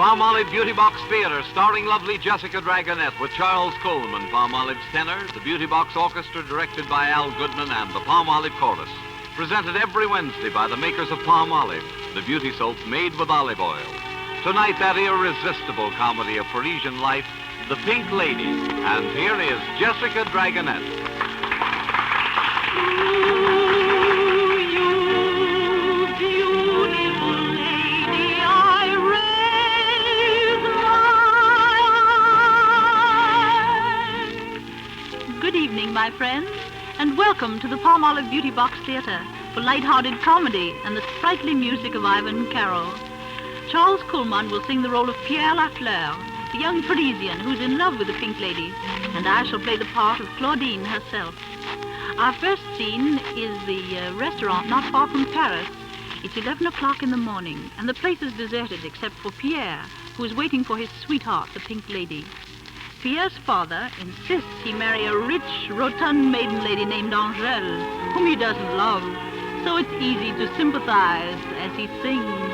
Palmolive Beauty Box Theater, starring lovely Jessica Dragonette with Charles Kullmann, Palmolive's tenor, the Beauty Box Orchestra directed by Al Goodman, and the Palmolive Chorus. Presented every Wednesday by the makers of Palmolive, the beauty soap made with olive oil. Tonight, that irresistible comedy of Parisian life, The Pink Lady. And here is Jessica Dragonette. My friends, and welcome to the Palmolive Beauty Box Theater for light-hearted comedy and the sprightly music of Ivan Carroll. Charles Kullmann will sing the role of Pierre Lafleur, the young Parisian who's in love with the Pink Lady, and I shall play the part of Claudine herself. Our first scene is the restaurant not far from Paris. It's 11 o'clock in the morning, and the place is deserted except for Pierre, who is waiting for his sweetheart, the Pink Lady. Pierre's father insists he marry a rich, rotund maiden lady named Angèle, whom he doesn't love, so it's easy to sympathize as he sings.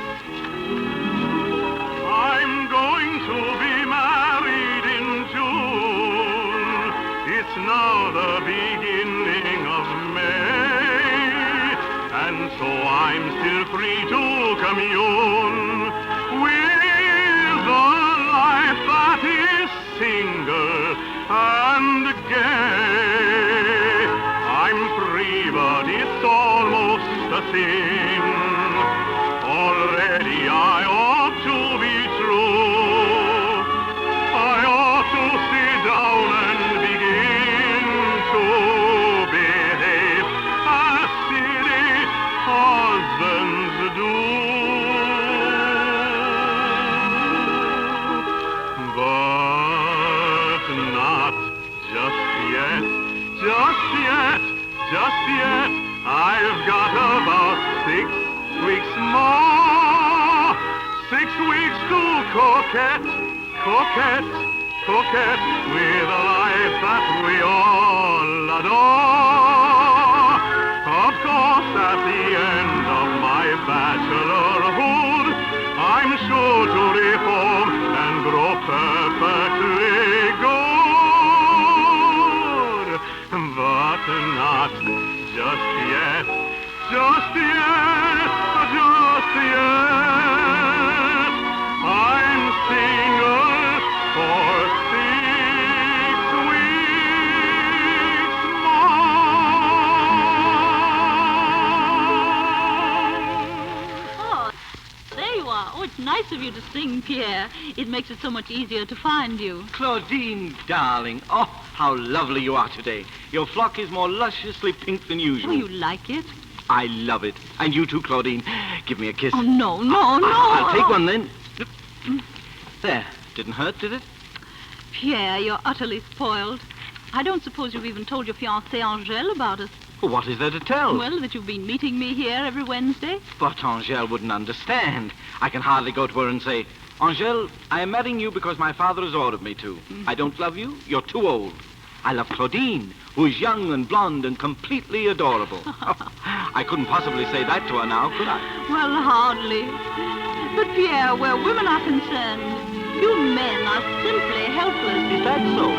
I'm going to be married in June. It's now the beginning of May, and so I'm still free to commune with a life that is single and gay. I'm free, but it's almost a sin. Already I ought to be true. I ought to sit down and begin to behave as silly husbands do. Just yet, I've got about 6 weeks more. 6 weeks to coquette with a life that we all adore. Of course, at the end of my bachelorhood, I'm sure to reform and grow perfectly good. But not just yet, just yet. I'm single for 6 weeks more. Oh, there you are. Oh, it's nice of you to sing, Pierre. It makes it so much easier to find you. Claudine, darling. Oh, how lovely you are today. Your frock is more lusciously pink than usual. Oh, you like it? I love it. And you too, Claudine. Give me a kiss. Oh, no. I'll take one then. There. Didn't hurt, did it? Pierre, you're utterly spoiled. I don't suppose you've even told your fiancée Angèle about us. Well, what is there to tell? Well, that you've been meeting me here every Wednesday. But Angèle wouldn't understand. I can hardly go to her and say, Angèle, I am marrying you because my father has ordered me to. I don't love you. You're too old. I love Claudine, who is young and blonde and completely adorable. I couldn't possibly say that to her now, could I? Well, hardly. But, Pierre, where women are concerned, you men are simply helpless. Is that so?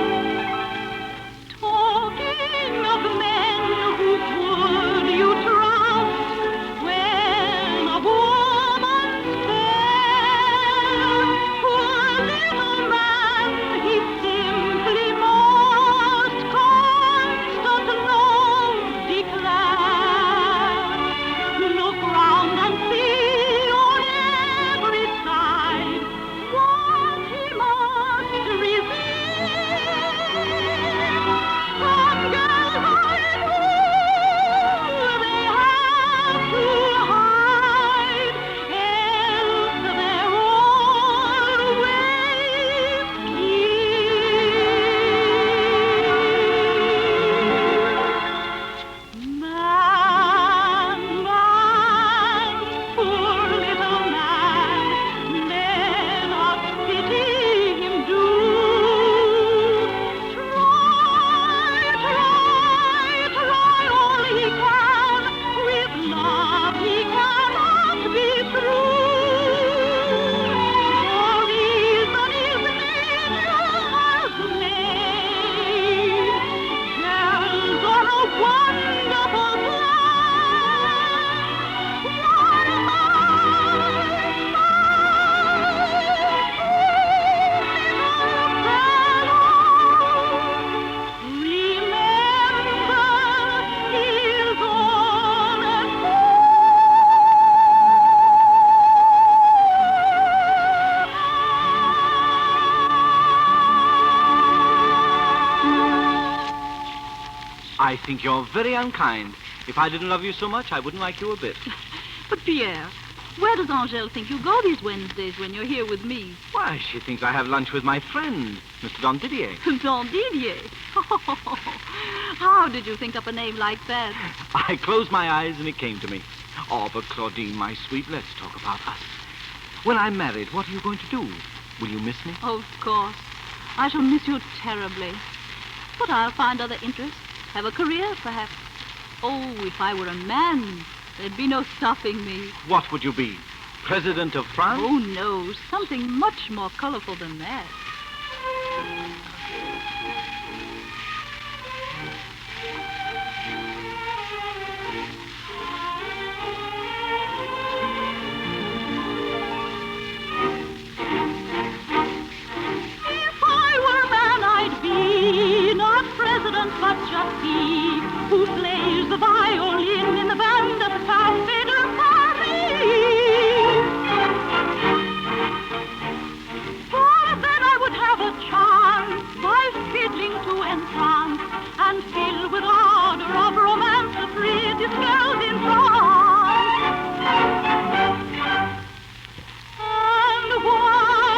Talking of men, who would you trust when a woman's fair? Poor little man, he simply most constant love declare. Look round and see on every side what he must resist. I think you're very unkind. If I didn't love you so much, I wouldn't like you a bit. But, Pierre, where does Angèle think you go these Wednesdays when you're here with me? Why, she thinks I have lunch with my friend, Mr. Don Didier. Don Didier? How did you think up a name like that? I closed my eyes and it came to me. Oh, but Claudine, my sweet, let's talk about us. When I'm married, what are you going to do? Will you miss me? Of course. I shall miss you terribly. But I'll find other interests. Have a career, perhaps. Oh, if I were a man, there'd be no stopping me. What would you be? President of France? Oh, no. Something much more colorful than that. But just he who plays the violin in the band at the Café de Paris. For then I would have a chance by fiddling to entrance and fill with ardor of romance the prettiest girls in France. And while I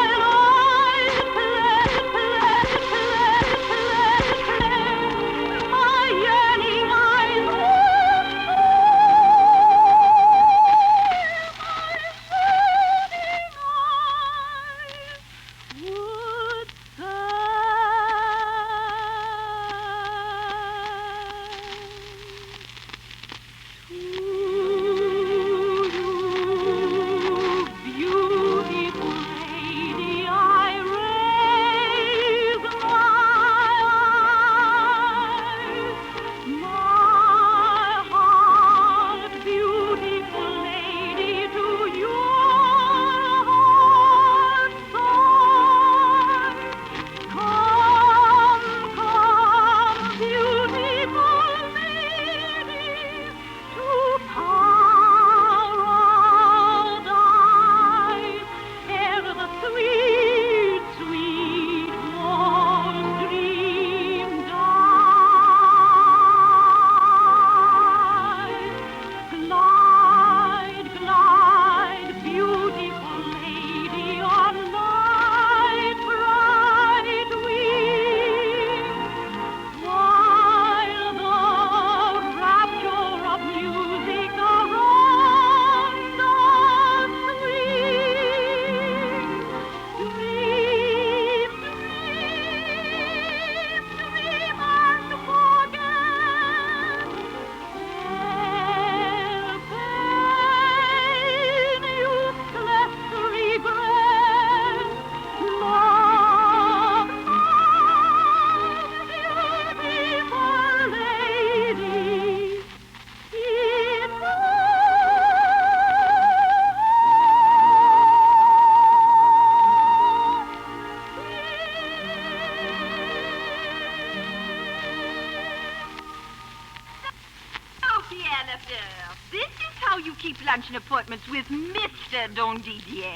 luncheon appointments with Mr. Don Didier.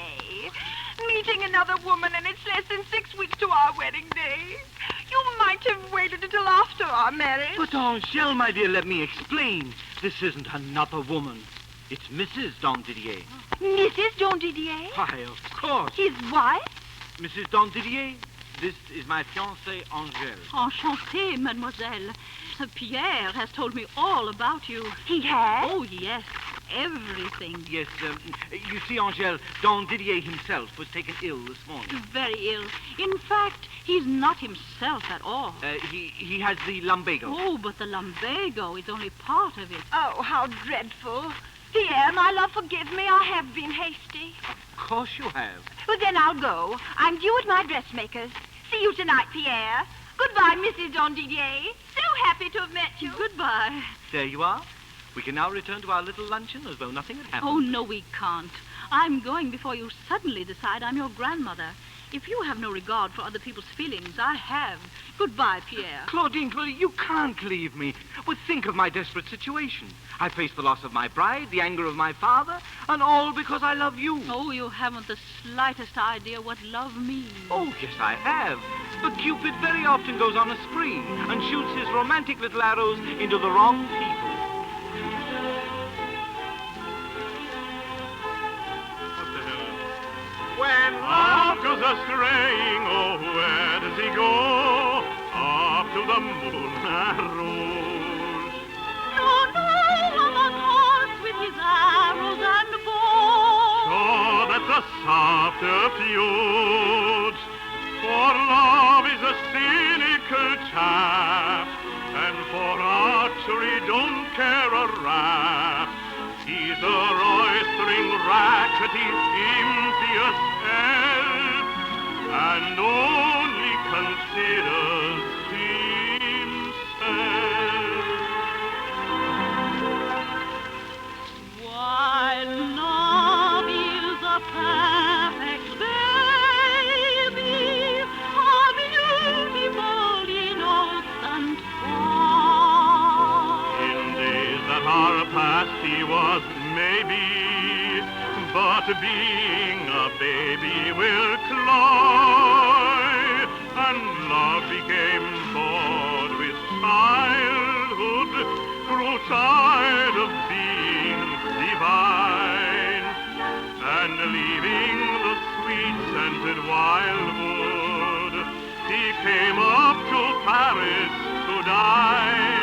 Meeting another woman, and it's less than 6 weeks to our wedding day. You might have waited until after our marriage. But, Angèle, my dear, let me explain. This isn't another woman. It's Mrs. Don Didier. Mrs. Don Didier? Why, of course. His wife? Mrs. Don Didier, this is my fiancée, Angèle. Enchantée, mademoiselle. Pierre has told me all about you. He has? Oh, yes. Everything. Yes, you see, Angèle, Don Didier himself was taken ill this morning. Very ill. In fact, he's not himself at all. He has the lumbago. Oh, but the lumbago is only part of it. Oh, how dreadful. Pierre, my love, forgive me. I have been hasty. Of course you have. Well, then I'll go. I'm due at my dressmaker's. See you tonight, Pierre. Goodbye, Mrs. Don Didier. So happy to have met you. Goodbye. There you are. We can now return to our little luncheon as though nothing had happened. Oh, no, we can't. I'm going before you suddenly decide I'm your grandmother. If you have no regard for other people's feelings, I have. Goodbye, Pierre. Claudine, you can't leave me. But think of my desperate situation. I face the loss of my bride, the anger of my father, and all because I love you. Oh, you haven't the slightest idea what love means. Oh, yes, I have. But Cupid very often goes on a spree and shoots his romantic little arrows into the wrong people. When love goes a-straying, oh, where does he go? Up to the moon and rose. No, on horse with his arrows and bows. Oh, that's a softer feud. For love is a cynical chap, and for archery don't care a rap. He's a roistering, rackety, impious elf, and only considers himself. While love is a perfect baby, a beautiful, innocent boy. In days that are past he was maybe, but being a baby will cloy, and love became bored with childhood, grew tired of being divine, and leaving the sweet-scented wildwood, he came up to Paris to dine.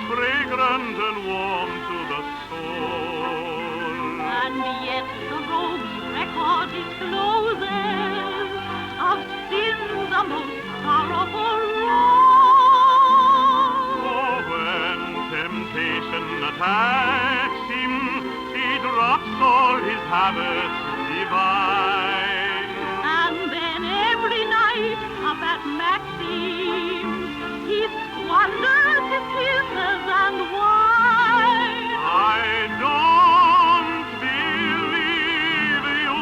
Fragrant and warm to the soul. And yet the rogue's record discloses of sins the most sorrowful wrong. Oh, when temptation attacks him, he drops all his habits divine. And then every night up at Maxime's, he squanders his kisses and wine. I don't believe you,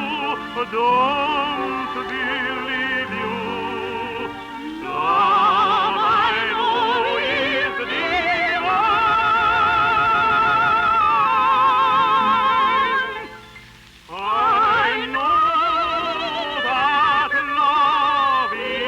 don't believe you. Love I know is divine. I know that love is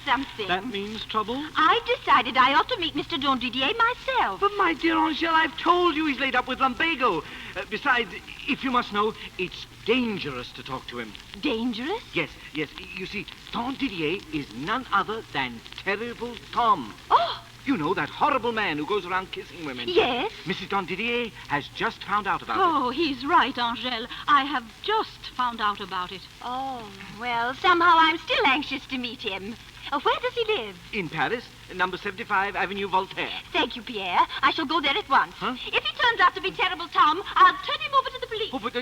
something. That means trouble? I decided I ought to meet Mr. Dondidier myself. But, my dear Angèle, I've told you he's laid up with lumbago. Besides, if you must know, it's dangerous to talk to him. Dangerous? Yes. You see, Dondidier is none other than Terrible Tom. Oh! You know, that horrible man who goes around kissing women. Yes? Mrs. Dondidier has just found out about it. Oh, he's right, Angèle. I have just found out about it. Oh, well, somehow I'm still anxious to meet him. Where does he live? In Paris, number 75 Avenue Voltaire. Thank you, Pierre. I shall go there at once. Huh? If he turns out to be Terrible Tom, I'll turn him over to the police. Oh, but,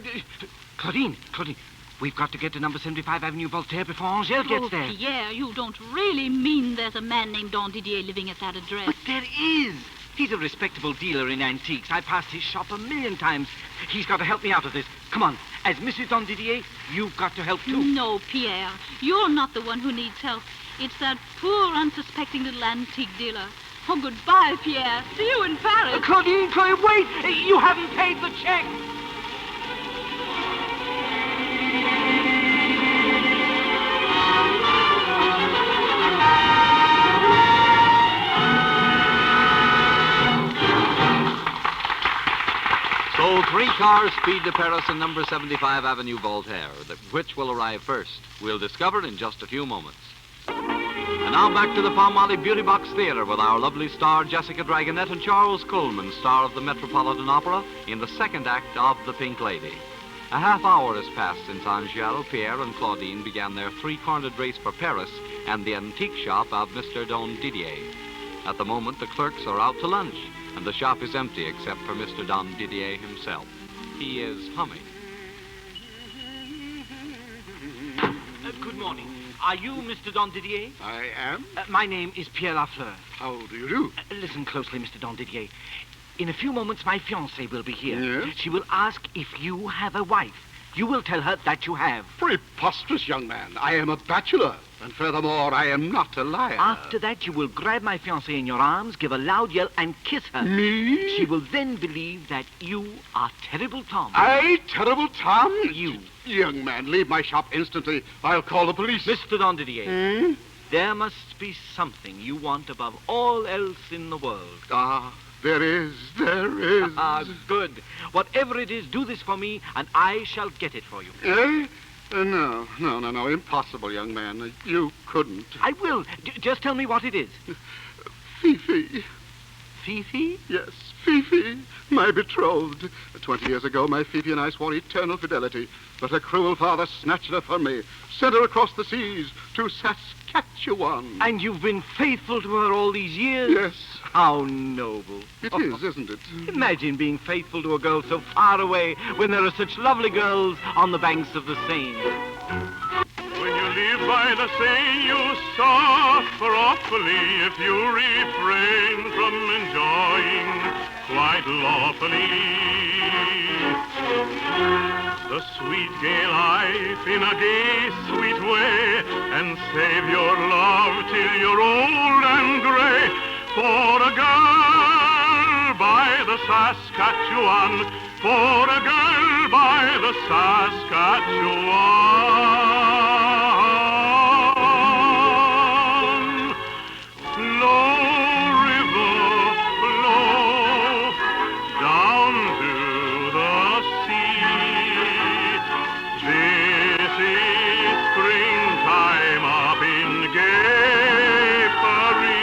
Claudine, we've got to get to number 75 Avenue Voltaire before Angèle gets there. Pierre, you don't really mean there's a man named Dondidier living at that address. But there is. He's a respectable dealer in antiques. I passed his shop 1,000,000 times. He's got to help me out of this. Come on. As Mrs. Dondidier, you've got to help, too. No, Pierre. You're not the one who needs help. It's that poor, unsuspecting little antique dealer. Oh, goodbye, Pierre. See you in Paris. Claudine, wait! You haven't paid the check! So 3 cars speed to Paris in number 75 Avenue Voltaire. Which will arrive first? We'll discover in just a few moments. And now back to the Palmolive Beauty Box Theater with our lovely star Jessica Dragonette and Charles Kullman, star of the Metropolitan Opera, in the second act of The Pink Lady. A half hour has passed since Angèle, Pierre, and Claudine began their 3-cornered race for Paris and the antique shop of Mr. Don Didier. At the moment, the clerks are out to lunch, and the shop is empty except for Mr. Don Didier himself. He is humming. Good morning. Are you Mr. Don Didier? I am. My name is Pierre Lafleur. How do you do? Listen closely, Mr. Don Didier. In a few moments, my fiancée will be here. Yes? She will ask if you have a wife. You will tell her that you have. Preposterous, young man. I am a bachelor. And furthermore, I am not a liar. After that, you will grab my fiancée in your arms, give a loud yell, and kiss her. Me? She will then believe that you are Terrible Tom. I, Terrible Tom? You. Young man, leave my shop instantly. I'll call the police. Mr. Don Didier, Hmm? there must be something you want above all else in the world. Ah, there is. Ah, good. Whatever it is, do this for me, and I shall get it for you. Eh? No. Impossible, young man. You couldn't. I will. Just tell me what it is. Fifi. Fifi? Yes, Fifi, my betrothed. 20 years ago, my Fifi and I swore eternal fidelity. But her cruel father snatched her from me, sent her across the seas to Saskatchewan. And you've been faithful to her all these years? Yes. How noble. It is, isn't it? Imagine being faithful to a girl so far away when there are such lovely girls on the banks of the Seine. When you live by the Seine, you suffer awfully if you refrain from enjoying quite lawfully the sweet gay life in a gay, sweet way, and save your love till you're old and gray. For a girl by the Saskatchewan, for a girl by the Saskatchewan. Flow, river, flow down to the sea. This is springtime up in gay Paris.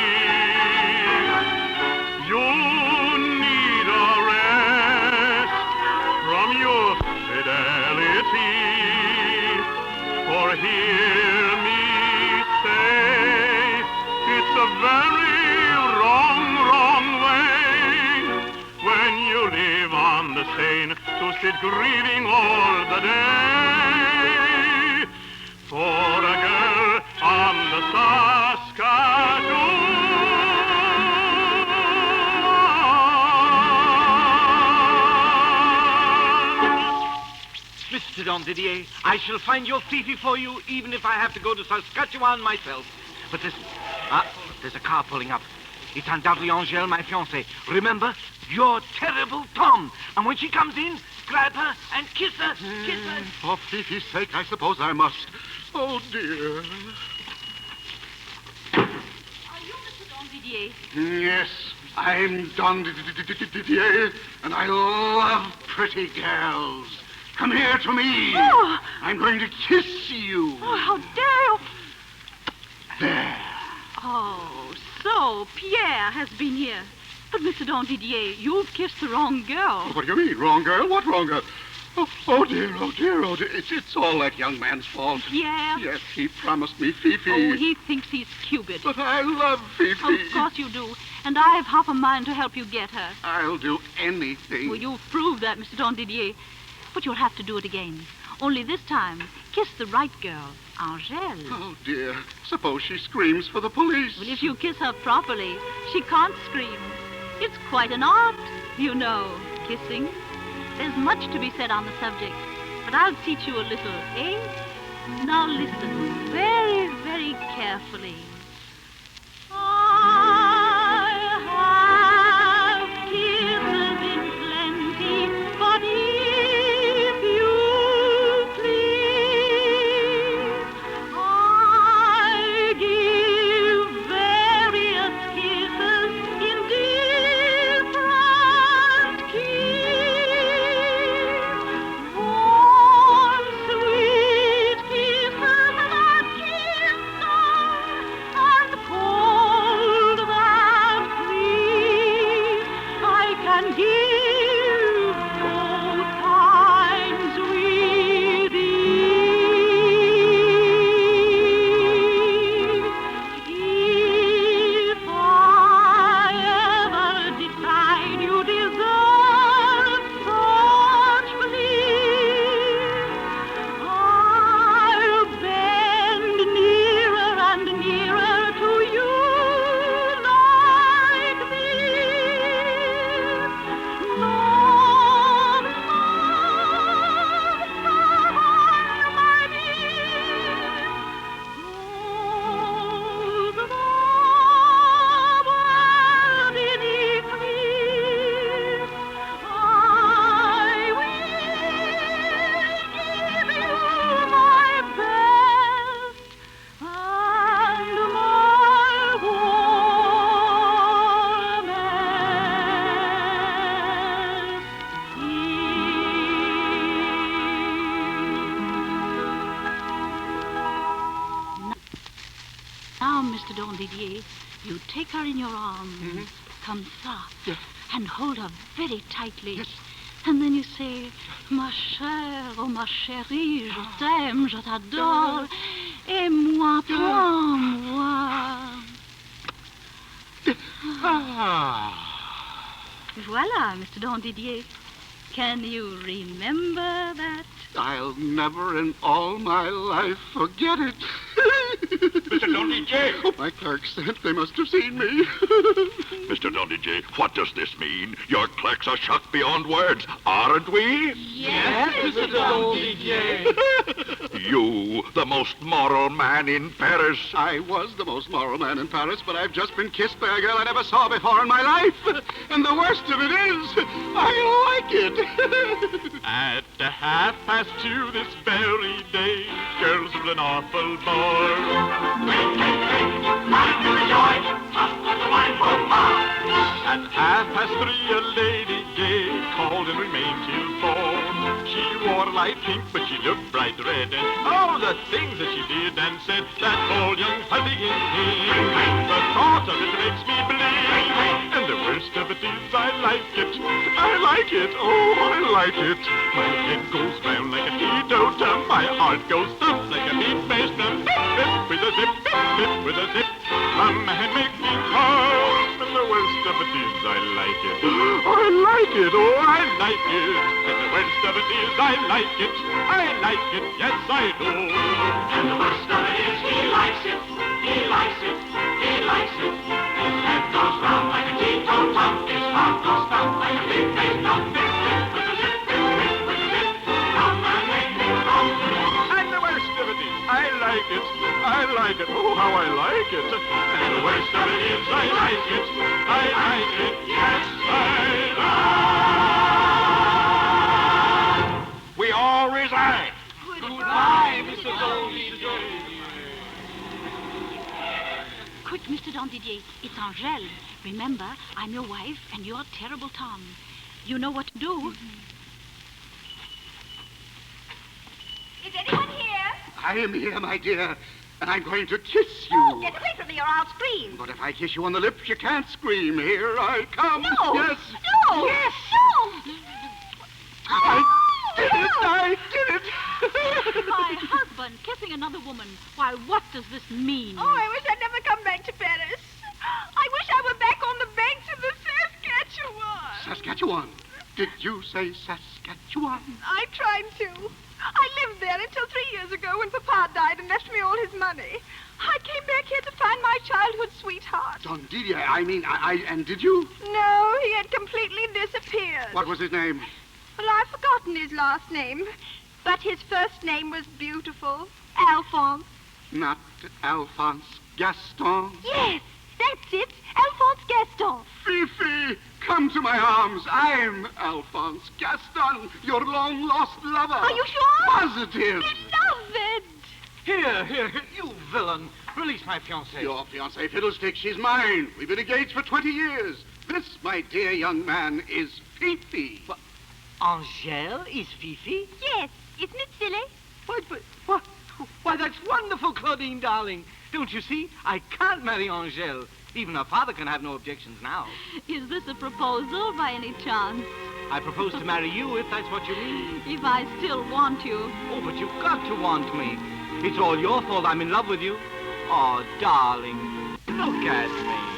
You need a rest from your fidelity, for hear me say, it's a very wrong way when you live on the Seine to sit grieving all the day for a girl on the Saskatchewan. Mr. Don Didier, I shall find your Fifi for you, even if I have to go to Saskatchewan myself. But listen. There's a car pulling up. It's undoubtedly Angèle, my fiancée. Remember, you're Terrible Tom. And when she comes in, grab her and kiss her. Kiss her. For Fifi's sake, I suppose I must. Oh, dear. Are you Mr. Don Didier? Yes, I'm Don Didier, and I love pretty girls. Come here to me. Oh. I'm going to kiss you. Oh, how dare you! There. Oh, so Pierre has been here. But, Mr. Don Didier, you've kissed the wrong girl. What do you mean, wrong girl? What wrong girl? Oh, dear. It's all that young man's fault. Pierre? Yes, he promised me Fifi. Oh, he thinks he's Cupid. But I love Fifi. Of course you do. And I have half a mind to help you get her. I'll do anything. Well, you've proved that, Mr. Don Didier. But you'll have to do it again. Only this time, kiss the right girl, Angèle. Oh, dear. Suppose she screams for the police. Well, if you kiss her properly, she can't scream. It's quite an art, you know, kissing. There's much to be said on the subject, but I'll teach you a little, eh? Now listen very, very carefully. I have kisses in plenty, but if you please, I give various kisses in different keys. Mr. Don Didier, you take her in your arms, comme ça, Yes. and hold her very tightly. Yes. And then you say, ma chère, oh ma chérie, je t'aime, je t'adore, et moi, prends-moi. Voilà, Mr. Don Didier. Can you remember that? I'll never in all my life forget it. Mr. Don Didier! Oh, my clerks said they must have seen me. Mr. Don Didier, what does this mean? Your clerks are shocked beyond words, aren't we? Yes, Mr. Don Didier. You, the most moral man in Paris. I was the most moral man in Paris, but I've just been kissed by a girl I never saw before in my life. And the worst of it is, I like it. At 2:30 this very day, girls of an awful bore. At 3:30 a lady gay called and remained till 4. She wore light pink, but she looked bright red, and oh, the things that she did and said, that old young hubby in me. The thought of it makes me bleed, and the worst of it is I like it. I like it, oh, I like it. My head goes round like a teetotum, my heart goes thump like a beat bass drum. Bip, bip, with a zip, bip, bip, with a zip. I'm making calls, and the worst of it is I like it. I like it, oh, I like it. And the worst of it is I like it. I like it, yes, I do. And the worst of it is he likes it. He likes it. He likes it. His head goes round like a teetotum. His heart goes thump like a big bass drum. Bip, bip, with a zip, bip, bip, with a zip. I'm making calls. And the worst of it is I like it. I like it. Oh, how I like it. And the worst of it is I like it. I like it. Yes, I like. We all resign. Goodbye, Mr. Don Didier. Quick, Mr. Don Didier, it's Angèle. Remember, I'm your wife and you're terrible Tom. You know what to do. Is anyone here? I am here, my dear, and I'm going to kiss you. Oh, get away from me or I'll scream. But if I kiss you on the lips, you can't scream. Here I come. No. Yes. No. Yes. No. I did it. I did it. My husband kissing another woman. Why, what does this mean? Oh, I wish I'd never come back to Paris. I wish I were back on the banks of the Saskatchewan. Saskatchewan. Did you say Saskatchewan? I'm trying to. I lived there until 3 years ago when Papa died and left me all his money. I came back here to find my childhood sweetheart. Don Didier, and did you? No, he had completely disappeared. What was his name? Well, I've forgotten his last name, but his first name was beautiful. Alphonse. Not Alphonse Gaston. Yes, that's it. Alphonse Gaston. Fifi, come to my arms. I'm Alphonse Gaston, your long-lost lover. Are you sure? Positive. Beloved. Here, you villain. Release my fiancée. Your fiancée fiddlestick, she's mine. We've been engaged for 20 years. This, my dear young man, is Fifi. Angèle is Fifi? Yes, isn't it silly? Why, that's wonderful, Claudine, darling. Don't you see? I can't marry Angèle. Even her father can have no objections now. Is this a proposal by any chance? I propose to marry you if that's what you mean. If I still want you. Oh, but you've got to want me. It's all your fault I'm in love with you. Oh, darling, look at me.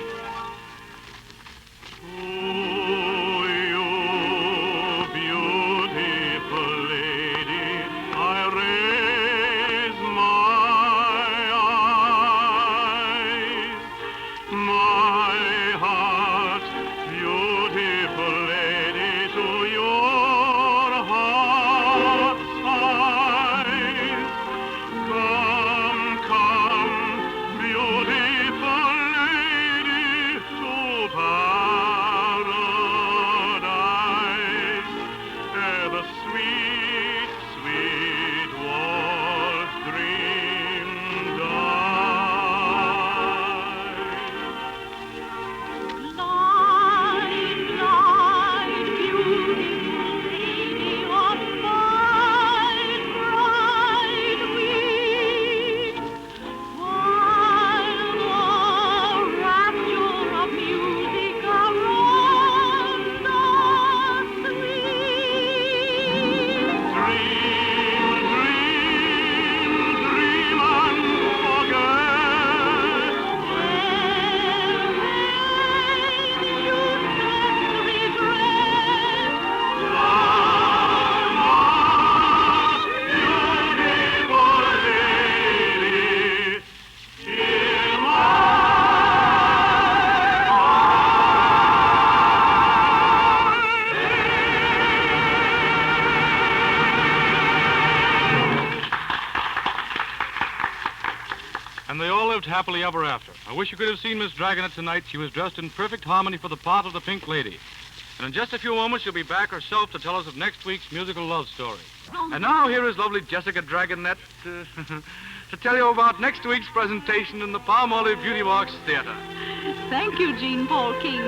lived happily ever after. I wish you could have seen Miss Dragonet tonight. She was dressed in perfect harmony for the part of the Pink Lady. And in just a few moments, she'll be back herself to tell us of next week's musical love story. And now here is lovely Jessica Dragonet to tell you about next week's presentation in the PALMOLIVE Beauty Box Theater. Thank you, Jean Paul King.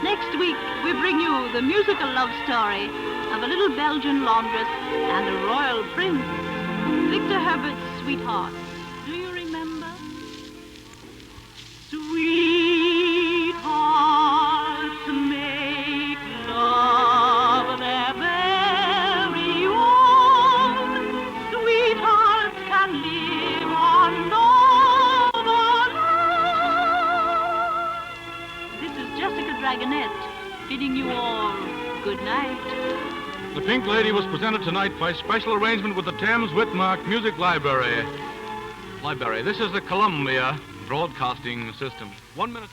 Next week, we bring you the musical love story of a little Belgian laundress and a royal prince, Victor Herbert's Sweetheart. Do you remember? Sweethearts make love their very own. Sweethearts can live on love alone. This is Jessica Dragonet bidding you all good night. The Pink Lady was presented tonight by special arrangement with the Thames Whitmark Music Library. This is the Columbia Broadcasting System. 1 minute.